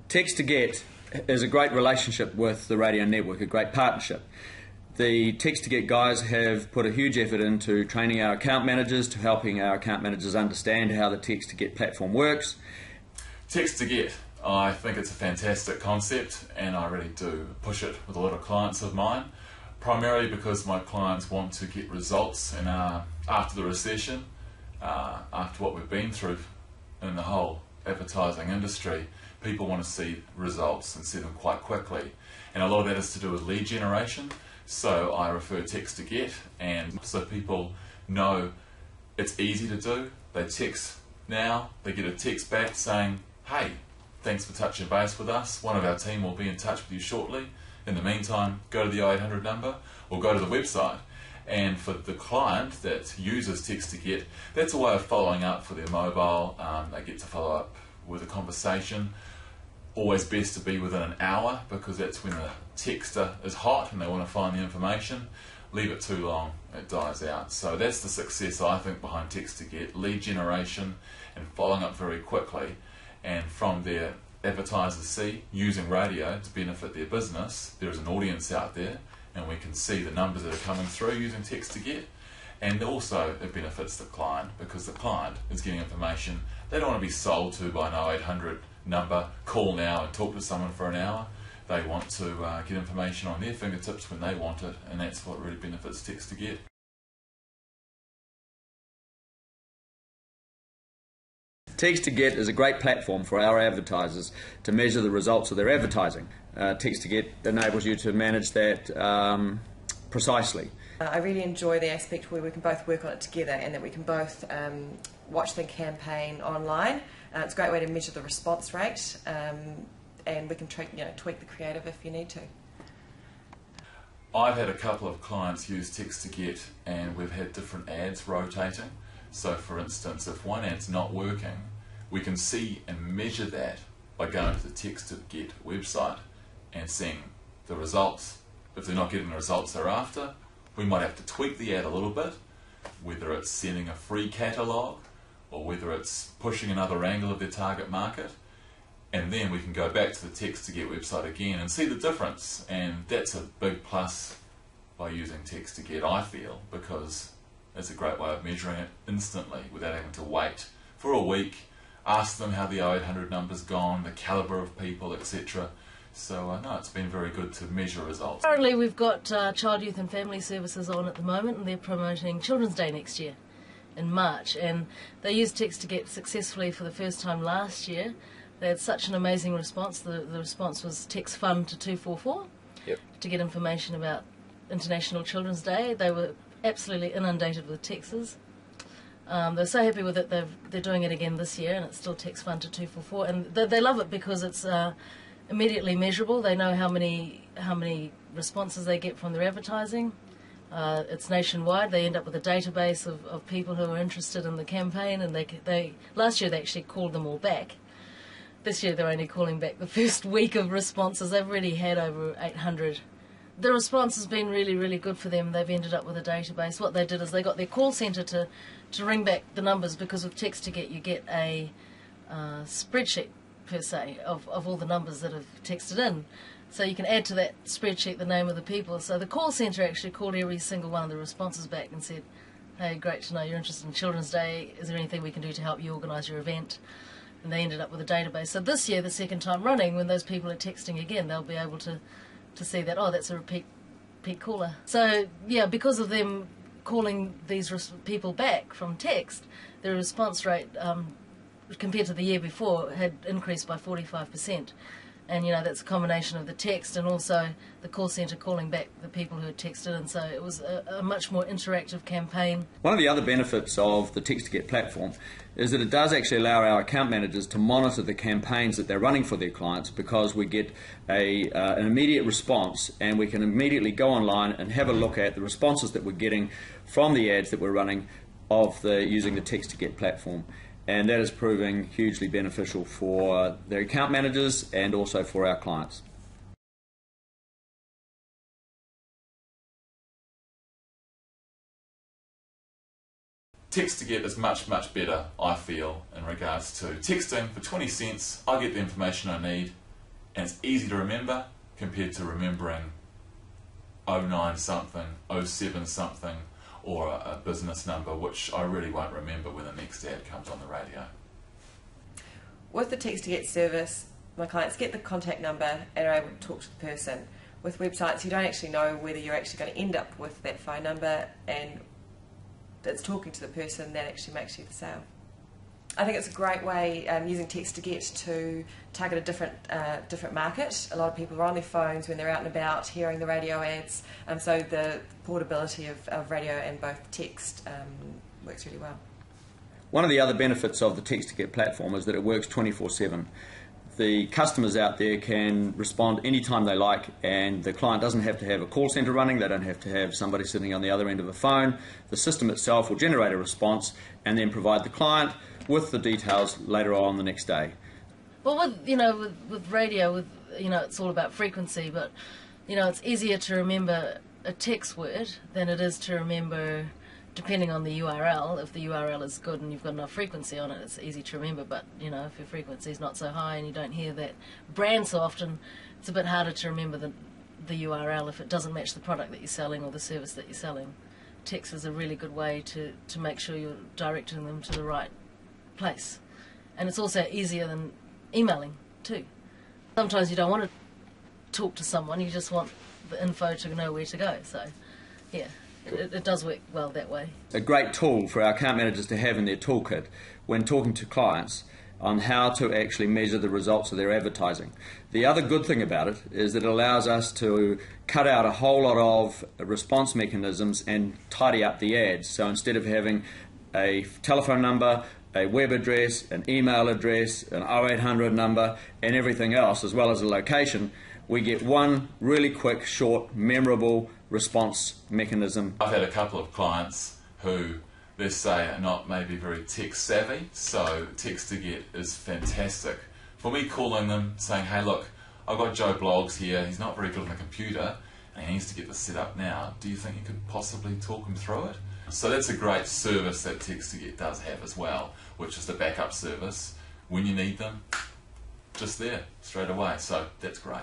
Text to Get is a great relationship with the radio network, a great partnership. The Text to Get guys have put a huge effort into training our account managers, to helping our account managers understand how the Text to Get platform works. Text to Get, I think it's a fantastic concept, and I really do push it with a lot of clients of mine, primarily because my clients want to get results, and after the recession, after what we've been through in the whole advertising industry, people want to see results and see them quite quickly, and a lot of that is to do with lead generation. So I refer Text to Get, and so people know it's easy to do. They text now, they get a text back saying, hey, thanks for touching base with us, one of our team will be in touch with you shortly. In the meantime, go to the 0800 number or go to the website. And for the client that uses Text to Get, that's a way of following up for their mobile. They get to follow up with a conversation. Always best to be within an hour, because that's when the texter is hot and they want to find the information. Leave it too long, it dies out. So that's the success, I think, behind Text to Get: lead generation and following up very quickly. And from there, advertisers see, using radio to benefit their business, there is an audience out there, and we can see the numbers that are coming through using Text to Get. And also it benefits the client, because the client is getting information. They don't want to be sold to by an 0800 number, call now and talk to someone for an hour. They want to get information on their fingertips when they want it, and that's what really benefits Text to Get. Text to Get is a great platform for our advertisers to measure the results of their advertising. Text to Get enables you to manage that precisely. I really enjoy the aspect where we can both work on it together, and that we can both watch the campaign online. It's a great way to measure the response rate, and we can tweak the creative if you need to. I've had a couple of clients use Text to Get, and we've had different ads rotating. So for instance, if one ad's not working, we can see and measure that by going to the Text to Get website and seeing the results. If they're not getting the results they're after, we might have to tweak the ad a little bit, whether it's sending a free catalogue or whether it's pushing another angle of their target market, and then we can go back to the Text to Get website again and see the difference. And that's a big plus by using Text to Get, I feel, because it's a great way of measuring it instantly without having to wait for a week, ask them how the 0800 number's gone, the calibre of people, etc. So no, it's been very good to measure results. Currently we've got Child, Youth and Family Services on at the moment, and they're promoting Children's Day next year in March, and they used Text to Get successfully for the first time last year. They had such an amazing response. The response was text FUN to 244 to get information about International Children's Day. They were absolutely inundated with texts. They're so happy with it, they're doing it again this year, and it's still text FUN to 244, and they love it because it's immediately measurable. They know how many responses they get from their advertising. It's nationwide. They end up with a database of people who are interested in the campaign, and they last year they actually called them all back. This year they're only calling back the first week of responses. They've already had over 800. The response has been really, really good for them. They've ended up with a database. What they did is they got their call centre to ring back the numbers, because with Text to Get you get a spreadsheet per se of all the numbers that have texted in. So you can add to that spreadsheet the name of the people. So the call centre actually called every single one of the responses back and said, hey, great to know you're interested in Children's Day. Is there anything we can do to help you organise your event? And they ended up with a database. So this year, the second time running, when those people are texting again, they'll be able to see that, oh, that's a repeat caller. So yeah, because of them calling these people back from text, their response rate compared to the year before had increased by 45%. And that's a combination of the text and also the call centre calling back the people who had texted in. So it was a much more interactive campaign. One of the other benefits of the Text to Get platform is that it does actually allow our account managers to monitor the campaigns that they're running for their clients, because we get an immediate response, and we can immediately go online and have a look at the responses that we're getting from the ads that we're running using the Text to Get platform. And that is proving hugely beneficial for their account managers and also for our clients. Text to Get is much, much better, I feel, in regards to texting for 20 cents. I get the information I need and it's easy to remember compared to remembering 09 something, 07 something, or a business number, which I really won't remember when the next ad comes on the radio. With the text to get service, my clients get the contact number and are able to talk to the person. With websites, you don't actually know whether you're actually going to end up with that phone number, and it's talking to the person that actually makes you the sale. I think it's a great way, using text to get, to target a different market. A lot of people are on their phones when they're out and about hearing the radio ads, so the portability of radio and both text works really well. One of the other benefits of the text to get platform is that it works 24/7. The customers out there can respond anytime they like, and the client doesn't have to have a call centre running, they don't have to have somebody sitting on the other end of a phone. The system itself will generate a response and then provide the client with the details later on the next day. Well, with radio, it's all about frequency, but it's easier to remember a text word than it is to remember, depending on the URL. If the URL is good and you've got enough frequency on it, it's easy to remember, but if your frequency is not so high and you don't hear that brand so often, it's a bit harder to remember the URL if it doesn't match the product that you're selling or the service that you're selling. Text is a really good way to make sure you're directing them to the right place, and it's also easier than emailing too. Sometimes you don't want to talk to someone, you just want the info to know where to go, so yeah. It does work well that way. A great tool for our account managers to have in their toolkit when talking to clients on how to actually measure the results of their advertising. The other good thing about it is that it allows us to cut out a whole lot of response mechanisms and tidy up the ads. So instead of having a telephone number, a web address, an email address, an 0800 number, and everything else, as well as a location, we get one really quick, short, memorable response mechanism. I've had a couple of clients who, let's say, are not maybe very tech savvy, so text to get is fantastic. For me calling them saying, hey look, I've got Joe Bloggs here, he's not very good on the computer and he needs to get this set up now, do you think you could possibly talk him through it? So that's a great service that text to get does have as well, which is the backup service when you need them, just there straight away, so that's great.